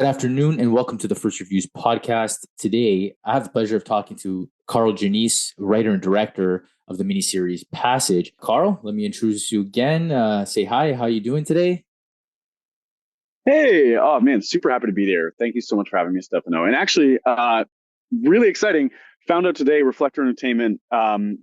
Good afternoon and welcome to the First Reviews podcast. Today, I have the pleasure of talking to Karl Janisse, writer and director of the miniseries Passage. Karl, let me introduce you again. Say hi. How are you doing today? Hey, oh man, super happy to be there. Thank you so much for having me, Stefano. And actually, really exciting. Found out today, Reflector Entertainment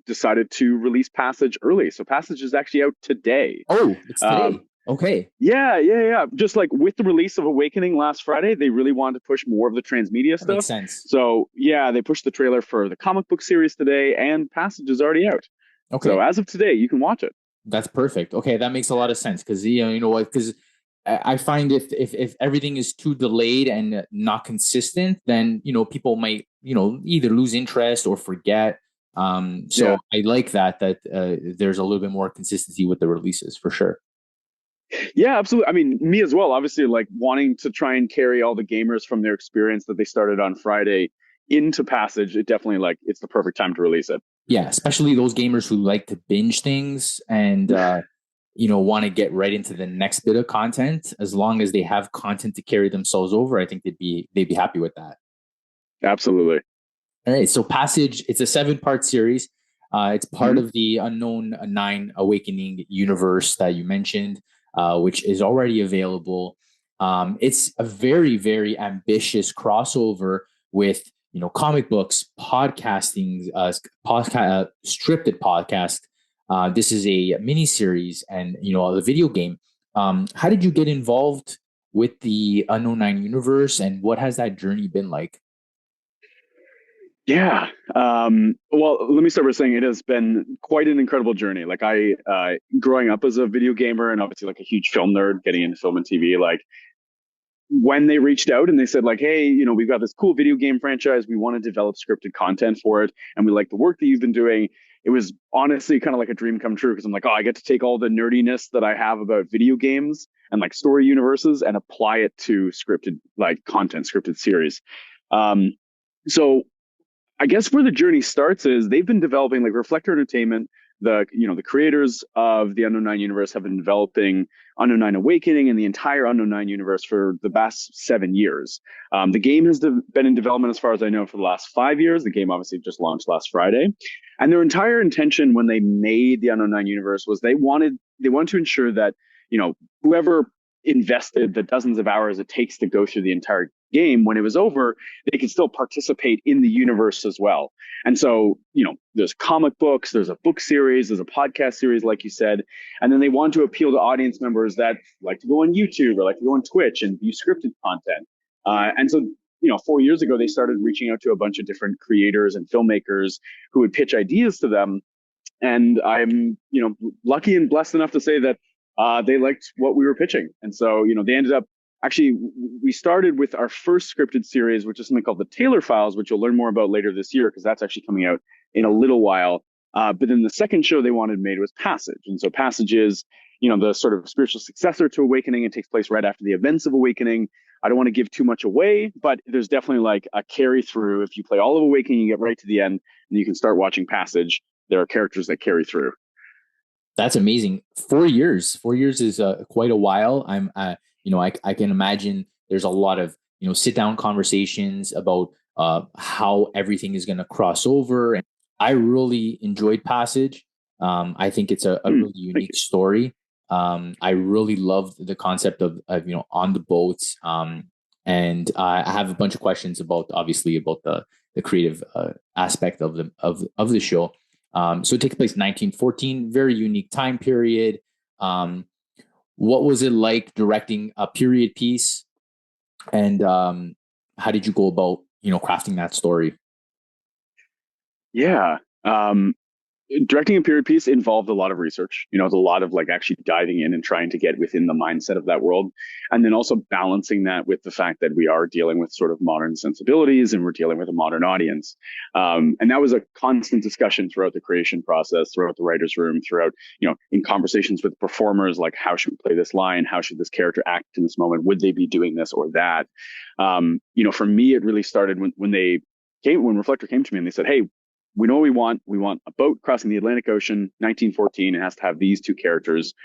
decided to release Passage early. So Passage is actually out today. Oh, it's Um, today. Okay, yeah. Just like with the release of Awakening last Friday, they really wanted to push more of the transmedia that makes stuff. sense. So yeah, they pushed the trailer for the comic book series today, and Passage is already out. So Okay, as of today, you can watch it. that's perfect. Okay, that makes a lot of sense because you know what? Because I find if everything is too delayed and not consistent, then people might either lose interest or forget. So Yeah. I like that there's a little bit more consistency with the releases for sure. Yeah, absolutely. I mean, me as well. Obviously, like wanting to try and carry all the gamers from their experience that they started on Friday into Passage, it definitely like it's the perfect time to release it. Yeah, especially those gamers who like to binge things and want to get right into the next bit of content. As long as they have content to carry themselves over, I think they'd be happy with that. Absolutely. All right, so Passage, it's a seven-part series. It's part Hmm. of the Unknown 9 Awakening universe that you mentioned, which is already available. It's a very, very ambitious crossover with comic books, podcasting, scripted podcast. This is a mini series, and the video game. How did you get involved with the Unknown 9 universe, and what has that journey been like? Yeah. Well, let me start by saying it has been quite an incredible journey. Like growing up as a video gamer and obviously like a huge film nerd, getting into film and TV, like when they reached out and they said like, hey, we've got this cool video game franchise, we want to develop scripted content for it, and we like the work that you've been doing. It was honestly kind of like a dream come true because I'm like, oh, I get to take all the nerdiness that I have about video games and like story universes and apply it to scripted like content, scripted series. Um, so I guess where the journey starts is they've been developing like Reflector Entertainment. The creators of the Unknown 9 universe have been developing Unknown 9 Awakening and the entire Unknown 9 universe for the past 7 years. The game has been in development as far as I know for the last 5 years. The game obviously just launched last Friday, and their entire intention when they made the Unknown 9 universe was they wanted to ensure that whoever invested the dozens of hours it takes to go through the entire game, when it was over, they could still participate in the universe as well. And so, there's comic books, there's a book series, there's a podcast series, like you said. And then they want to appeal to audience members that like to go on YouTube or like to go on Twitch and view scripted content. And so, 4 years ago, they started reaching out to a bunch of different creators and filmmakers who would pitch ideas to them. And I'm, lucky and blessed enough to say that they liked what we were pitching. And so, they ended up actually, we started with our first scripted series, which is something called the Taylor Files, which you'll learn more about later this year because that's actually coming out in a little while. But then the second show they wanted made was Passage. And so Passage is, the sort of spiritual successor to Awakening. It takes place right after the events of Awakening. I don't want to give too much away, but there's definitely like a carry through. If you play all of Awakening, you get right to the end, and you can start watching Passage. There are characters that carry through. That's amazing. 4 years. 4 years is quite a while. I can imagine there's a lot of sit down conversations about how everything is going to cross over. And I really enjoyed Passage. I think it's a really Thank unique you. story. I really loved the concept of on the boats. And I have a bunch of questions about obviously about the creative aspect of the show. So it takes place in 1914, very unique time period. Um, what was it like directing a period piece, and how did you go about crafting that story? Yeah. Directing a period piece involved a lot of research. It's a lot of like actually diving in and trying to get within the mindset of that world. And then also balancing that with the fact that we are dealing with sort of modern sensibilities and we're dealing with a modern audience. And that was a constant discussion throughout the creation process, throughout the writer's room, throughout, in conversations with performers, like how should we play this line? How should this character act in this moment? Would they be doing this or that? For me, it really started when Reflector came to me and they said, hey, we know what we want. We want a boat crossing the Atlantic Ocean, 1914. It has to have these two characters.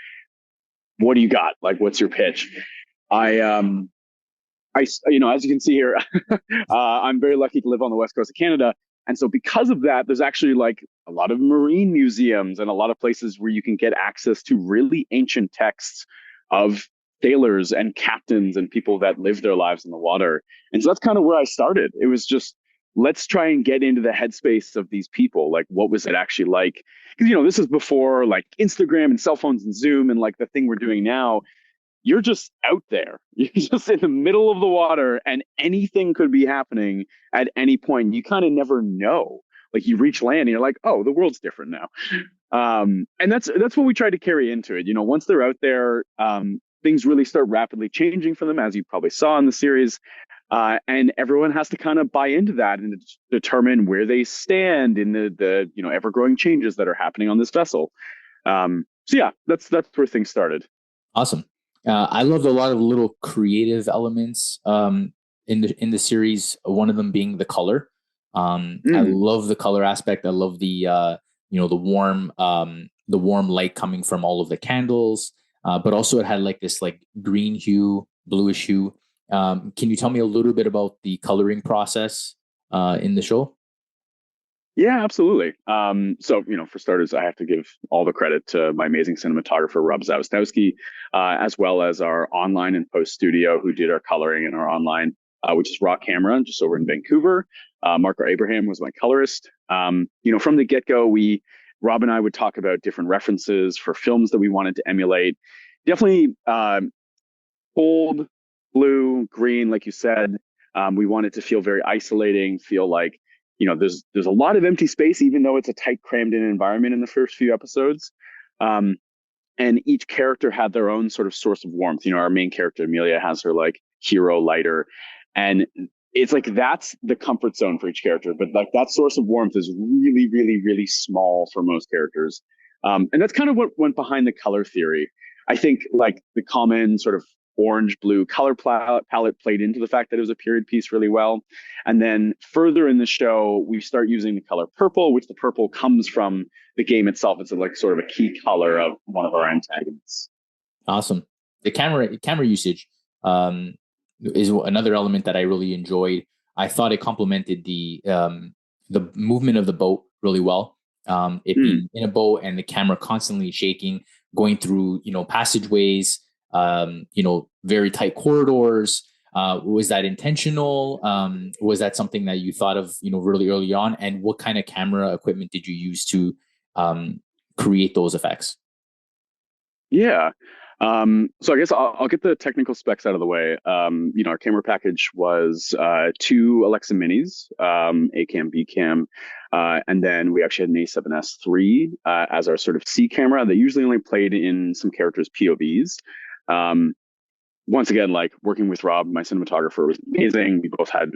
What do you got? Like, what's your pitch? I as you can see here, I'm very lucky to live on the west coast of Canada. And so because of that, there's actually like a lot of marine museums and a lot of places where you can get access to really ancient texts of sailors and captains and people that lived their lives in the water. And so that's kind of where I started. It was just, let's try and get into the headspace of these people. Like, what was it actually like? Because, this is before like Instagram and cell phones and Zoom and like the thing we're doing now. You're just out there. You're just in the middle of the water and anything could be happening at any point. You kind of never know. Like you reach land and you're like, oh, the world's different now. And that's what we try to carry into it. Once they're out there, things really start rapidly changing for them, as you probably saw in the series. And everyone has to kind of buy into that and determine where they stand in the ever growing changes that are happening on this vessel. So yeah, that's where things started. Awesome. I loved a lot of little creative elements in the series. One of them being the color. I love the color aspect. I love the warm light coming from all of the candles. But also it had like this like green hue, bluish hue. Can you tell me a little bit about the coloring process in the show? Yeah, absolutely. So, for starters, I have to give all the credit to my amazing cinematographer, Rob Zawistowski, as well as our online and post studio who did our coloring and our online, which is Raw Camera, just over in Vancouver. Marco Abraham was my colorist. From the get-go, Rob and I would talk about different references for films that we wanted to emulate. Definitely cold, blue, green, like you said. We wanted to feel very isolating, feel like there's a lot of empty space, even though it's a tight, crammed in environment in the first few episodes. And each character had their own sort of source of warmth. Our main character, Emilia, has her like hero lighter. And it's like that's the comfort zone for each character. But like that source of warmth is really, really, really small for most characters. And that's kind of what went behind the color theory. I think like the common sort of orange blue color palette played into the fact that it was a period piece really well. And then further in the show, we start using the color purple, which the purple comes from the game itself. It's like sort of a key color of one of our antagonists. Awesome. The camera usage is another element that I really enjoyed. I thought it complemented the movement of the boat really well. It being in a boat and the camera constantly shaking, going through passageways, very tight corridors. Was that intentional? Was that something that you thought of really early on? And what kind of camera equipment did you use to create those effects? Yeah. So I guess I'll get the technical specs out of the way. Our camera package was two Alexa Minis, A cam, B cam, and then we actually had an A7S III as our sort of C camera that usually only played in some characters' POVs. Once again, like working with Rob, my cinematographer, was amazing. We both had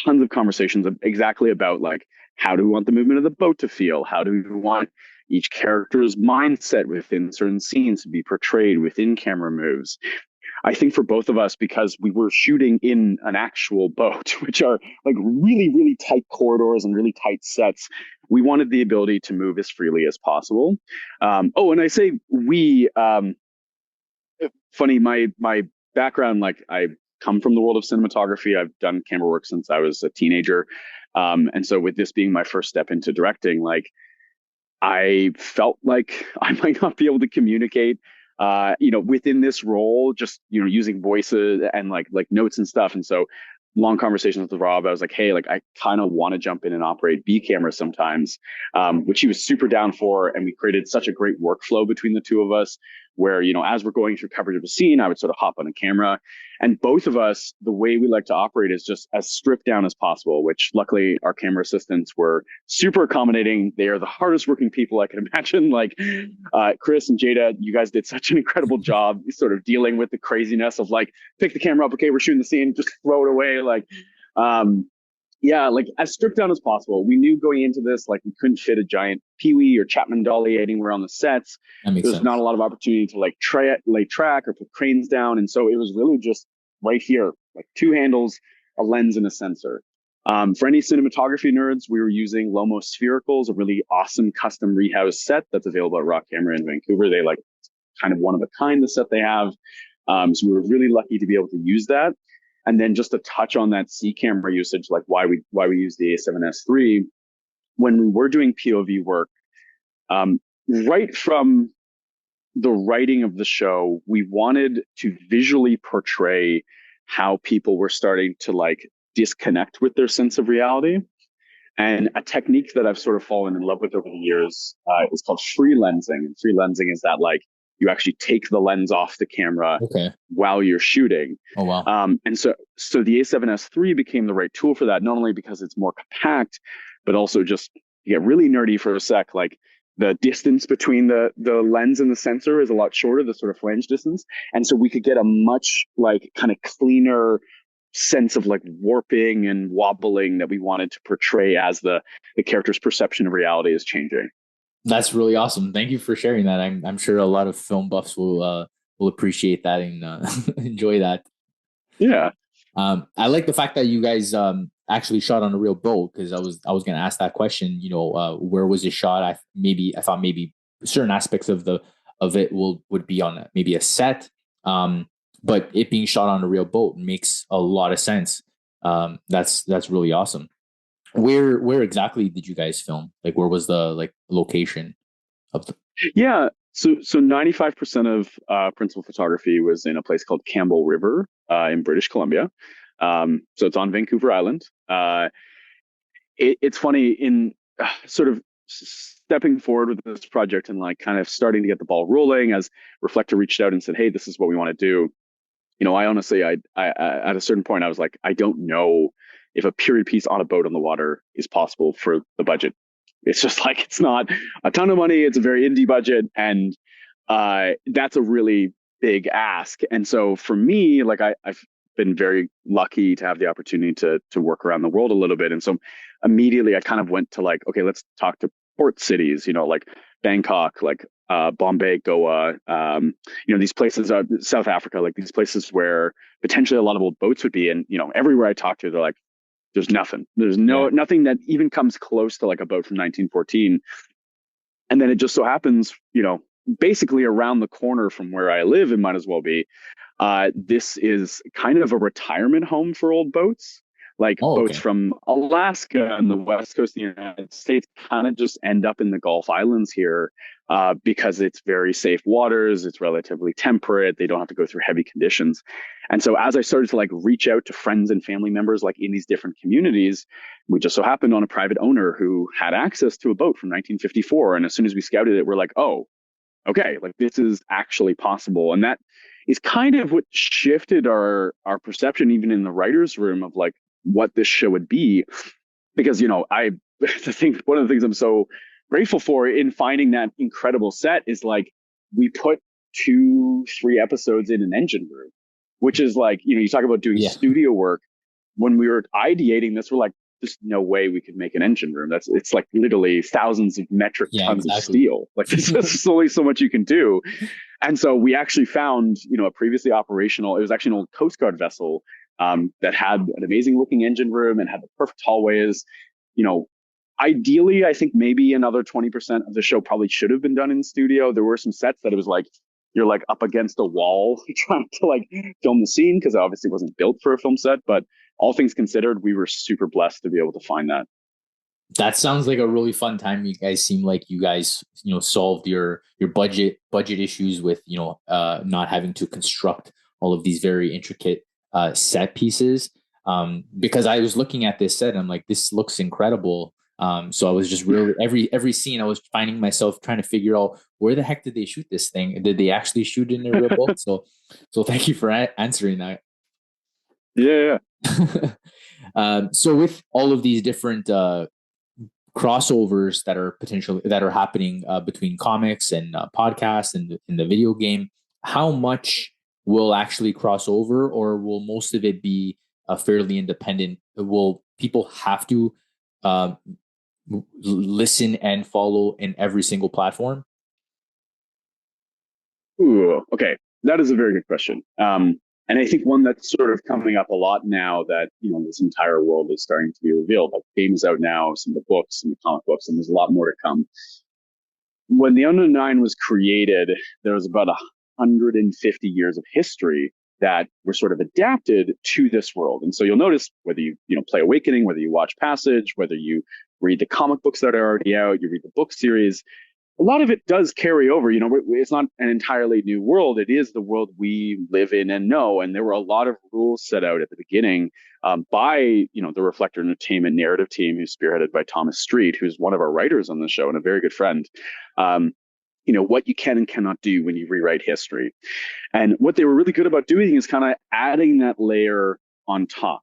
tons of conversations exactly about like how do we want the movement of the boat to feel? How do we want each character's mindset within certain scenes to be portrayed within camera moves? I think for both of us, because we were shooting in an actual boat, which are like really, really tight corridors and really tight sets, we wanted the ability to move as freely as possible. And I say we, funny, my background, like I come from the world of cinematography. I've done camera work since I was a teenager. And so with this being my first step into directing, like I felt like I might not be able to communicate, within this role, just, using voices and like notes and stuff. And so long conversations with Rob, I was like, hey, like I kind of want to jump in and operate B cameras sometimes, which he was super down for. And we created such a great workflow between the two of us where, as we're going through coverage of a scene, I would sort of hop on a camera. And both of us, the way we like to operate is just as stripped down as possible, which luckily our camera assistants were super accommodating. They are the hardest working people I can imagine. Like Chris and Jada, you guys did such an incredible job sort of dealing with the craziness of like, pick the camera up. Okay, we're shooting the scene, just throw it away. Like, like as stripped down as possible. We knew going into this, like we couldn't fit a giant Pee-wee or Chapman dolly anywhere on the sets. There's not a lot of opportunity to like lay track or put cranes down. And so it was really just right here, like two handles, a lens and a sensor. For any cinematography nerds, we were using Lomo Sphericals, a really awesome custom rehouse set that's available at Raw Camera in Vancouver. They like kind of one of a kind, the set they have. So we were really lucky to be able to use that. And then just to touch on that C camera usage, like why we use the A7S III when we were doing POV work, right from the writing of the show, we wanted to visually portray how people were starting to like disconnect with their sense of reality. And a technique that I've sort of fallen in love with over the years is called free lensing. And free lensing is that like you actually take the lens off the camera Okay. while you're shooting. Oh wow. And so the A7S III became the right tool for that, not only because it's more compact, but also just to get really nerdy for a sec, like the distance between the lens and the sensor is a lot shorter, the sort of flange distance. And so we could get a much like kind of cleaner sense of like warping and wobbling that we wanted to portray as the character's perception of reality is changing. That's really awesome. Thank you for sharing that. I'm sure a lot of film buffs will appreciate that and enjoy that. Yeah. I like the fact that you guys actually shot on a real boat because I was going to ask that question. Where was it shot? I thought maybe certain aspects of it would be on maybe a set, but it being shot on a real boat makes a lot of sense. That's really awesome. Where exactly did you guys film? Like, where was the like location of the? Yeah. So 95% of principal photography was in a place called Campbell River in British Columbia. So it's on Vancouver Island. It's funny in sort of stepping forward with this project and like kind of starting to get the ball rolling as Reflector reached out and said, "Hey, this is what we want to do." I honestly, I at a certain point, I was like, I don't know if a period piece on a boat on the water is possible for the budget. It's just like it's not a ton of money. It's a very indie budget, and that's a really big ask. And so for me, like I've been very lucky to have the opportunity to work around the world a little bit, and so immediately I kind of went to like, okay, let's talk to port cities, like Bangkok, like Bombay, Goa, these places are South Africa, like these places where potentially a lot of old boats would be. And, everywhere I talk to, they're like, there's nothing. There's Yeah. nothing that even comes close to like a boat from 1914. And then it just so happens, basically around the corner from where I live, it might as well be. This is kind of a retirement home for old boats. Like Oh, boats okay. from Alaska and the west coast of the United States kind of just end up in the Gulf Islands here because it's very safe waters. It's relatively temperate. They don't have to go through heavy conditions. And so as I started to like reach out to friends and family members like in these different communities, we just so happened on a private owner who had access to a boat from 1954. And as soon as we scouted it, we're like, oh, okay, like this is actually possible. And that is kind of what shifted our perception even in the writers room of like what this show would be. Because I think one of the things I'm so grateful for in finding that incredible set is like we put 2-3 episodes in an engine room, which is like, you talk about doing Yeah. studio work. When we were ideating this, we're like, there's no way we could make an engine room. It's like literally thousands of metric Yeah, tons of exactly. steel. Like there's only so much you can do. And so we actually found, a previously operational, it was actually an old Coast Guard vessel that had an amazing looking engine room and had the perfect hallways. You know, Ideally, I think maybe another 20% of the show probably should have been done in studio. There were some sets that it was like, you're like up against a wall trying to like film the scene because it obviously wasn't built for a film set. But all things considered, we were super blessed to be able to find that. That sounds like a really fun time. You guys seem like you guys, solved your budget issues with, not having to construct all of these very intricate set pieces. Because I was looking at this set and I'm like, this looks incredible. So I was just really every scene I was finding myself trying to figure out where the heck did they shoot this thing? Did they actually shoot in a real boat? So thank you for answering that. Yeah. So with all of these different crossovers that are happening between comics and podcasts and in the video game, how much will actually cross over, or will most of it be fairly independent? Will people have to uh, listen and follow in every single platform? Ooh, okay. That is a very good question. And I think one that's sort of coming up a lot now that, this entire world is starting to be revealed. Like games out now, some of the books, some of the comic books, and there's a lot more to come. When the Unknown 9 was created, there was about 150 years of history that were sort of adapted to this world. And so you'll notice whether you play Awakening, whether you watch Passage, whether you read the comic books that are already out, you read the book series, a lot of it does carry over. It's not an entirely new world. It is the world we live in and know. And there were a lot of rules set out at the beginning by, the Reflector Entertainment narrative team, who's spearheaded by Thomas Street, who's one of our writers on the show and a very good friend. What you can and cannot do when you rewrite history. And what they were really good about doing is kind of adding that layer on top.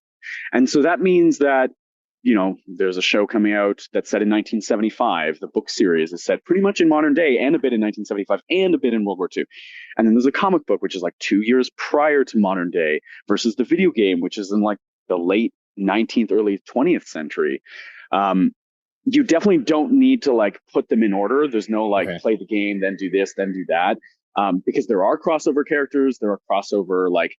And so that means that there's a show coming out that's set in 1975. The book series is set pretty much in modern day and a bit in 1975 and a bit in World War II. And then there's a comic book, which is like 2 years prior to modern day, versus the video game, which is in like the late 19th, early 20th century. You definitely don't need to like put them in order. There's no like play the game, then do this, then do that. Because there are crossover characters. There are crossover like,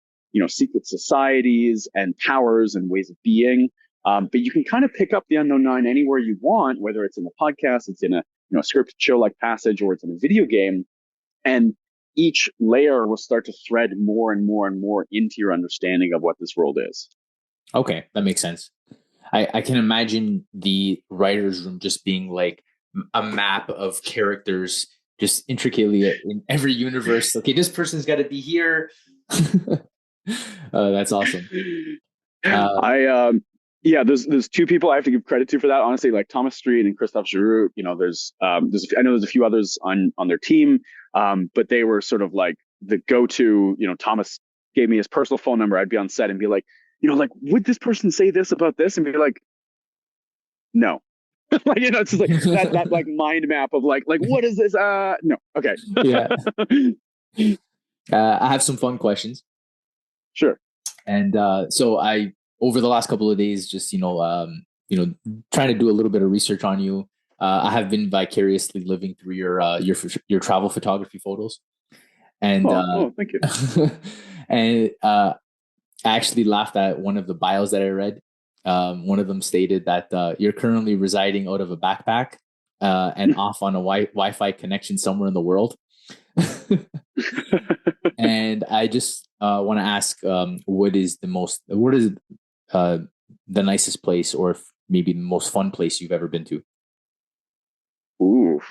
secret societies and powers and ways of being. But you can kind of pick up the Unknown 9 anywhere you want, whether it's in a podcast, it's in a scripted show like Passage, or it's in a video game. And each layer will start to thread more and more and more into your understanding of what this world is. Okay, that makes sense. I can imagine the writer's room just being like a map of characters just intricately in every universe. Okay, this person's got to be here. That's awesome. There's two people I have to give credit to for that. Honestly, like Thomas Street and Christophe Giroux. I know there's a few others on their team, but they were sort of like the go-to. Thomas gave me his personal phone number. I'd be on set and be like, like, would this person say this about this? And be like, no. Like, it's just like that like mind map of like what is this? No. Okay. Yeah. I have some fun questions. Sure. And so I, over the last couple of days, just trying to do a little bit of research on you. I have been vicariously living through your travel photography photos, and thank you. And I actually laughed at one of the bios that I read. One of them stated that you're currently residing out of a backpack and off on a Wi-Fi connection somewhere in the world. And I just want to ask, what is the nicest place, or maybe the most fun place you've ever been to? Ooh.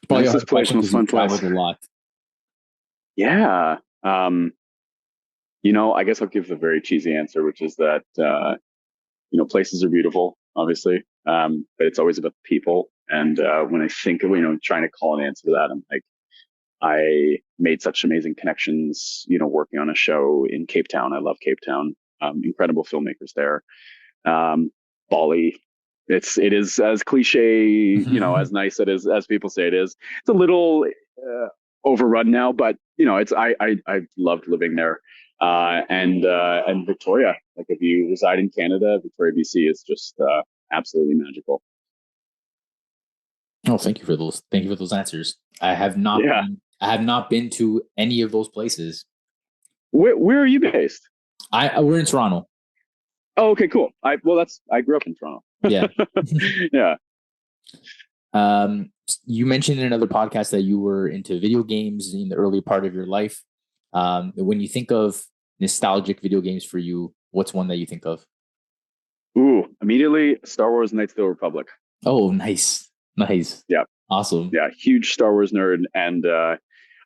Probably nicest place, most fun place. A lot. Yeah. I guess I'll give the very cheesy answer, which is that places are beautiful, obviously, but it's always about the people. And when I think of trying to call an answer to that, I'm like, I made such amazing connections, working on a show in Cape Town. I love Cape Town. Incredible filmmakers there. Bali. It is as cliche, as nice as people say it is. It's a little overrun now, but I loved living there. And Victoria, like if you reside in Canada, Victoria, BC is just absolutely magical. Oh, thank you for those. Thank you for those answers. I have not been to any of those places. Where are you based? We're in Toronto. Oh, okay, cool. I grew up in Toronto. Yeah. Yeah. You mentioned in another podcast that you were into video games in the early part of your life. When you think of nostalgic video games for you, what's one that you think of? Ooh, immediately Star Wars Knights of the Republic. Oh, nice. Yeah. Awesome. Yeah, huge Star Wars nerd. And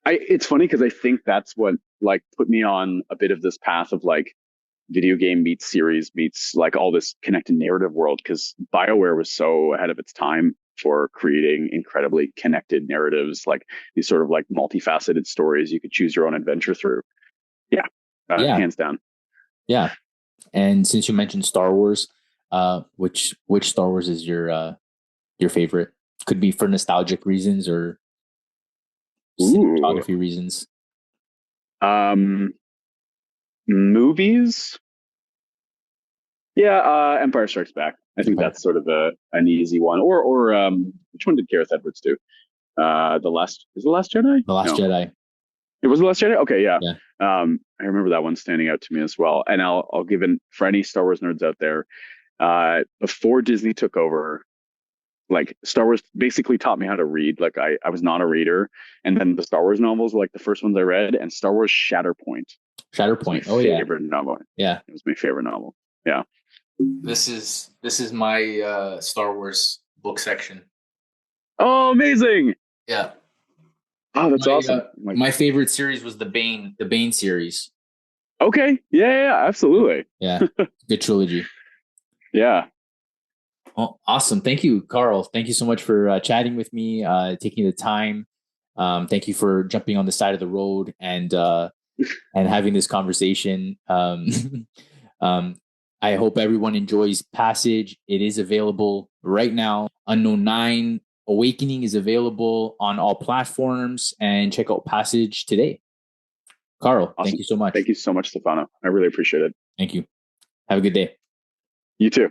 it's funny because I think that's what like put me on a bit of this path of like video game meets series meets like all this connected narrative world, because BioWare was so ahead of its time for creating incredibly connected narratives, like these sort of like multifaceted stories you could choose your own adventure through. Yeah. Hands down. Yeah. And since you mentioned Star Wars, which Star Wars is your favorite? Could be for nostalgic reasons or cinematography reasons. Movies. Yeah, Empire Strikes Back. I think that's sort of an easy one. Or which one did Gareth Edwards do? The Last Jedi? The Last Jedi. It was The Last Jedi? Okay, yeah. I remember that one standing out to me as well. And I'll give it for any Star Wars nerds out there. Before Disney took over, Like Star Wars basically taught me how to read. Like I was not a reader. And then the Star Wars novels were like the first ones I read, and Star Wars Shatterpoint was my Shatterpoint. Oh yeah, favorite novel. yeah. It was my favorite novel. Yeah. This is my Star Wars book section. Oh, amazing. Yeah. Oh, that's My awesome. Like, my favorite series was the Bane series. okay. Yeah, yeah, yeah, absolutely. Yeah, good trilogy. Yeah. Well, awesome. Thank you, Carl. Thank you so much for chatting with me, taking the time. Thank you for jumping on the side of the road and having this conversation. Um, I hope everyone enjoys Passage. It is available right now. Unknown 9 Awakening is available on all platforms, and check out Passage today. Carl, thank Awesome. you so much. Thank you so much, Stefano. I really appreciate it. Thank you. Have a good day. You too.